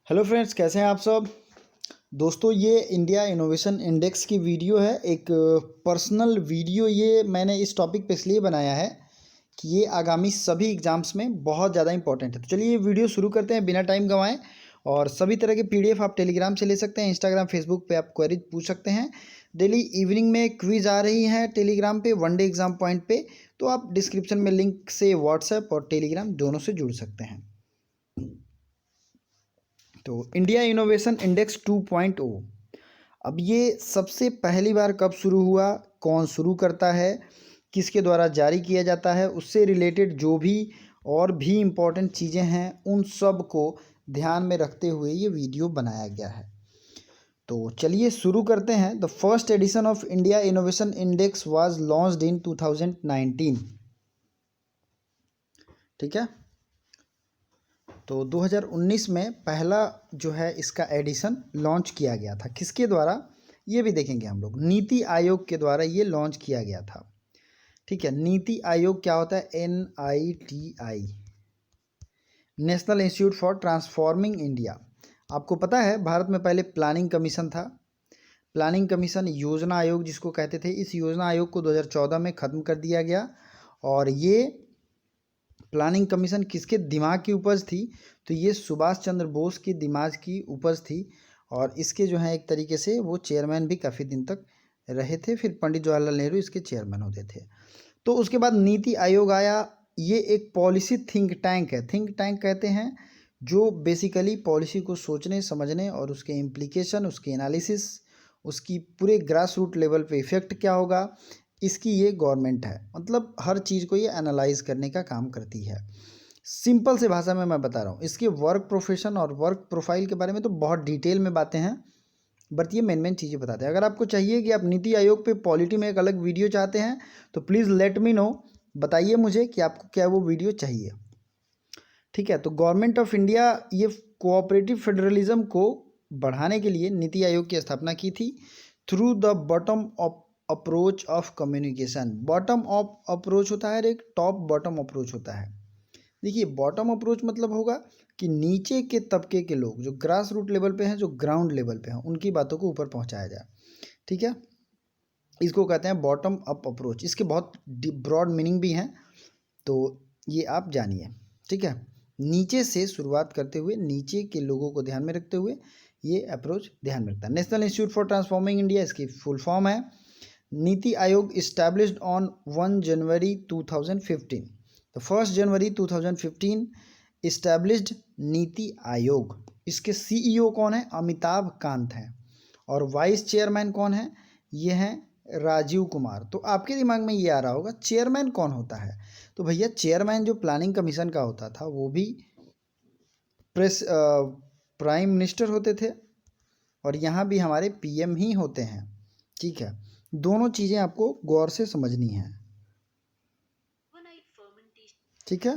Hello friends, कैसे हैं आप सब। दोस्तों, ये इंडिया इनोवेशन इंडेक्स की वीडियो है। एक पर्सनल वीडियो ये मैंने इस टॉपिक पे इसलिए बनाया है कि ये आगामी सभी एग्जाम्स में बहुत ज़्यादा इंपॉर्टेंट है। तो चलिए ये वीडियो शुरू करते हैं बिना टाइम गंवाएं। और सभी तरह के पीडीएफ आप टेलीग्राम से ले सकते हैं, इंस्टाग्राम फेसबुक पे आप क्वेरीज पूछ सकते हैं। डेली इवनिंग में क्विज आ रही हैं टेलीग्राम पे, वनडे एग्जाम पॉइंट पे। तो आप डिस्क्रिप्शन में लिंक से व्हाट्सएप और टेलीग्राम दोनों से जुड़ सकते हैं। तो इंडिया इनोवेशन इंडेक्स 2.0, अब ये सबसे पहली बार कब शुरू हुआ, कौन शुरू करता है, किसके द्वारा जारी किया जाता है, उससे रिलेटेड जो भी और भी इम्पोर्टेंट चीज़ें हैं उन सब को ध्यान में रखते हुए ये वीडियो बनाया गया है। तो चलिए शुरू करते हैं। The first edition of India innovation index was launched in 2019। ठीक है, तो 2019 में पहला जो है इसका एडिशन लॉन्च किया गया था। किसके द्वारा ये भी देखेंगे हम लोग। नीति आयोग के द्वारा ये लॉन्च किया गया था। ठीक है, नीति आयोग क्या होता है? NITI, national institute for transforming India. आपको पता है भारत में पहले प्लानिंग कमीशन था। प्लानिंग कमीशन योजना आयोग जिसको कहते थे, इस योजना आयोग को 2014 में ख़त्म कर दिया गया। और ये प्लानिंग कमीशन किसके दिमाग की उपज थी? तो ये सुभाष चंद्र बोस की दिमाग की उपज थी। और इसके जो है एक तरीके से वो चेयरमैन भी काफ़ी दिन तक रहे थे। फिर पंडित जवाहरलाल नेहरू इसके चेयरमैन होते थे। तो उसके बाद नीति आयोग आया। ये एक पॉलिसी थिंक टैंक है। थिंक टैंक कहते हैं जो बेसिकली पॉलिसी को सोचने समझने और उसके इम्प्लीकेशन, उसके एनालिसिस, उसकी पूरे ग्रास रूट लेवल पे इफ़ेक्ट क्या होगा, इसकी ये गवर्नमेंट है। मतलब हर चीज़ को ये एनालाइज करने का काम करती है। सिंपल से भाषा में मैं बता रहा हूँ। इसके वर्क प्रोफेशन और वर्क प्रोफाइल के बारे में तो बहुत डिटेल में बातें हैं, बट ये मेन चीज़ें बताते हैं। अगर आपको चाहिए कि आप नीति आयोग पे पॉलिटी में एक अलग वीडियो चाहते हैं तो प्लीज़ लेट मी नो, बताइए मुझे कि आपको क्या वो वीडियो चाहिए। ठीक है, तो गवर्नमेंट ऑफ इंडिया ये कोऑपरेटिव फेडरलिज्म को बढ़ाने के लिए नीति आयोग की स्थापना की थी through the bottom of approach of communication. Bottom up approach होता है और एक टॉप बॉटम अप्रोच होता है। देखिए, बॉटम अप्रोच मतलब होगा कि नीचे के तबके के लोग जो ग्रास रूट लेवल पे हैं, जो ग्राउंड लेवल पे हैं, उनकी बातों को ऊपर पहुंचाया जाए। ठीक है, इसको कहते हैं बॉटम अप अप्रोच। इसके बहुत ब्रॉड मीनिंग भी हैं, तो ये आप जानिए। ठीक है, नीचे से शुरुआत करते हुए नीचे के लोगों को ध्यान में रखते हुए ये अप्रोच ध्यान में रखता है। National institute for transforming India इसकी फुल फॉर्म है। नीति आयोग इस्टेब्लिश्ड ऑन 1 जनवरी 2015। तो 1 जनवरी 2015 इस्टेब्लिश्ड नीति आयोग। इसके CEO कौन है? अमिताभ कांत हैं। और वाइस चेयरमैन कौन है? ये हैं राजीव कुमार। तो आपके दिमाग में ये आ रहा होगा चेयरमैन कौन होता है। तो भैया, चेयरमैन जो प्लानिंग कमीशन का होता था वो भी प्राइम मिनिस्टर होते थे, और यहाँ भी हमारे PM ही होते हैं। ठीक है, दोनों चीज़ें आपको गौर से समझनी है। ठीक है,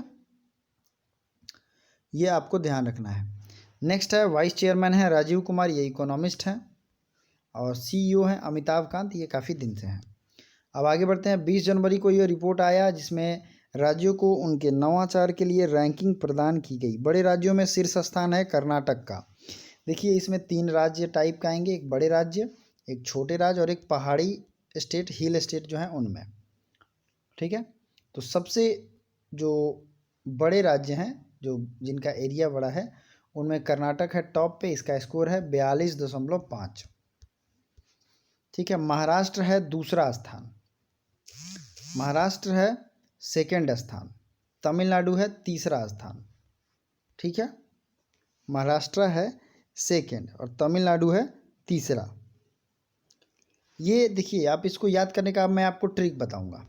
ये आपको ध्यान रखना है। नेक्स्ट है वाइस चेयरमैन है राजीव कुमार, ये इकोनॉमिस्ट हैं। और CEO हैं अमिताभ कांत, ये काफ़ी दिन से हैं। अब आगे बढ़ते हैं। 20 जनवरी को ये रिपोर्ट आया जिसमें राज्यों को उनके नवाचार के लिए रैंकिंग प्रदान की गई। बड़े राज्यों में शीर्ष स्थान है कर्नाटक का। देखिए, इसमें 3 राज्य टाइप का आएंगे, एक बड़े राज्य, एक छोटे राज्य और एक पहाड़ी स्टेट, हिल स्टेट जो है उनमें। ठीक है, तो सबसे जो बड़े राज्य हैं, जो जिनका एरिया बड़ा है, उनमें कर्नाटक है टॉप पे। इसका स्कोर है 42.5। ठीक है, महाराष्ट्र है दूसरा स्थान, महाराष्ट्र है सेकंड स्थान। तमिलनाडु है तीसरा स्थान। ठीक है, महाराष्ट्र है सेकंड और तमिलनाडु है तीसरा। ये देखिए, आप इसको याद करने का मैं आपको ट्रिक बताऊंगा।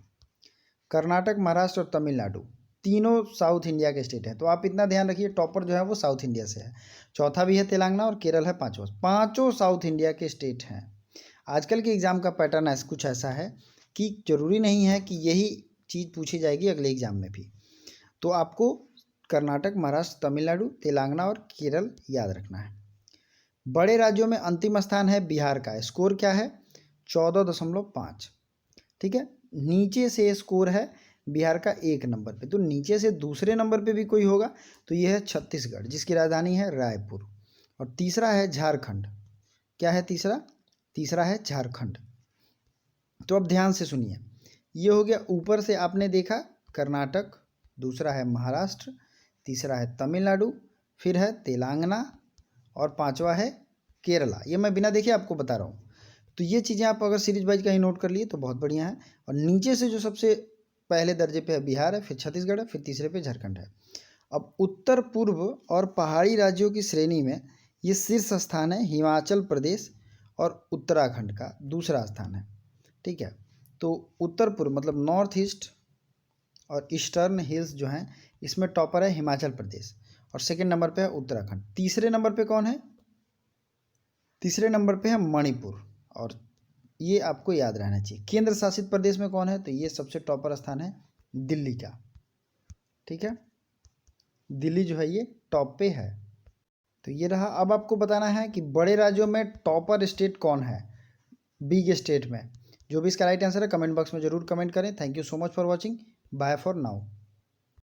कर्नाटक, महाराष्ट्र और तमिलनाडु तीनों साउथ इंडिया के स्टेट हैं। तो आप इतना ध्यान रखिए, टॉपर जो है वो साउथ इंडिया से है, चौथा भी है तेलंगाना और केरल है पाँचवा। पाँचों साउथ इंडिया के स्टेट हैं। आजकल के एग्ज़ाम का पैटर्न कुछ ऐसा है कि ज़रूरी नहीं है कि यही चीज़ पूछी जाएगी अगले एग्ज़ाम में भी। तो आपको कर्नाटक, महाराष्ट्र, तमिलनाडु, तेलंगाना और केरल याद रखना है। बड़े राज्यों में अंतिम स्थान है बिहार का। स्कोर क्या है? 14.5। ठीक है, नीचे से स्कोर है बिहार का 1 नंबर पे। तो नीचे से दूसरे नंबर पे भी कोई होगा तो ये है छत्तीसगढ़, जिसकी राजधानी है रायपुर। और तीसरा है झारखंड। क्या है तीसरा? तीसरा है झारखंड। तो अब ध्यान से सुनिए, ये हो गया ऊपर से आपने देखा कर्नाटक, दूसरा है महाराष्ट्र, तीसरा है तमिलनाडु, फिर है तेलंगाना और पांचवा है केरला। ये मैं बिना देखे आपको बता रहा हूँ। तो ये चीज़ें आप अगर सीरीज वाइज कहीं नोट कर लिए तो बहुत बढ़िया है। और नीचे से जो सबसे पहले दर्जे पे है बिहार है, फिर छत्तीसगढ़ है, फिर तीसरे पे झारखंड है। अब उत्तर पूर्व और पहाड़ी राज्यों की श्रेणी में ये शीर्ष स्थान है हिमाचल प्रदेश और उत्तराखंड का दूसरा स्थान है। ठीक है, तो उत्तर पूर्व मतलब नॉर्थ ईस्ट और ईस्टर्न हिल्स जो हैं इसमें टॉपर है हिमाचल प्रदेश और सेकंड नंबर पे है उत्तराखंड। तीसरे नंबर पे कौन है? तीसरे नंबर पे है मणिपुर, और ये आपको याद रहना चाहिए। केंद्र शासित प्रदेश में कौन है? तो ये सबसे टॉपर स्थान है दिल्ली का। ठीक है, दिल्ली जो है ये टॉप पे है। तो ये रहा। अब आपको बताना है कि बड़े राज्यों में टॉपर स्टेट कौन है, बिग स्टेट में। जो भी इसका राइट आंसर है कमेंट बॉक्स में जरूर कमेंट करें। Thank you so much for watching, bye for now.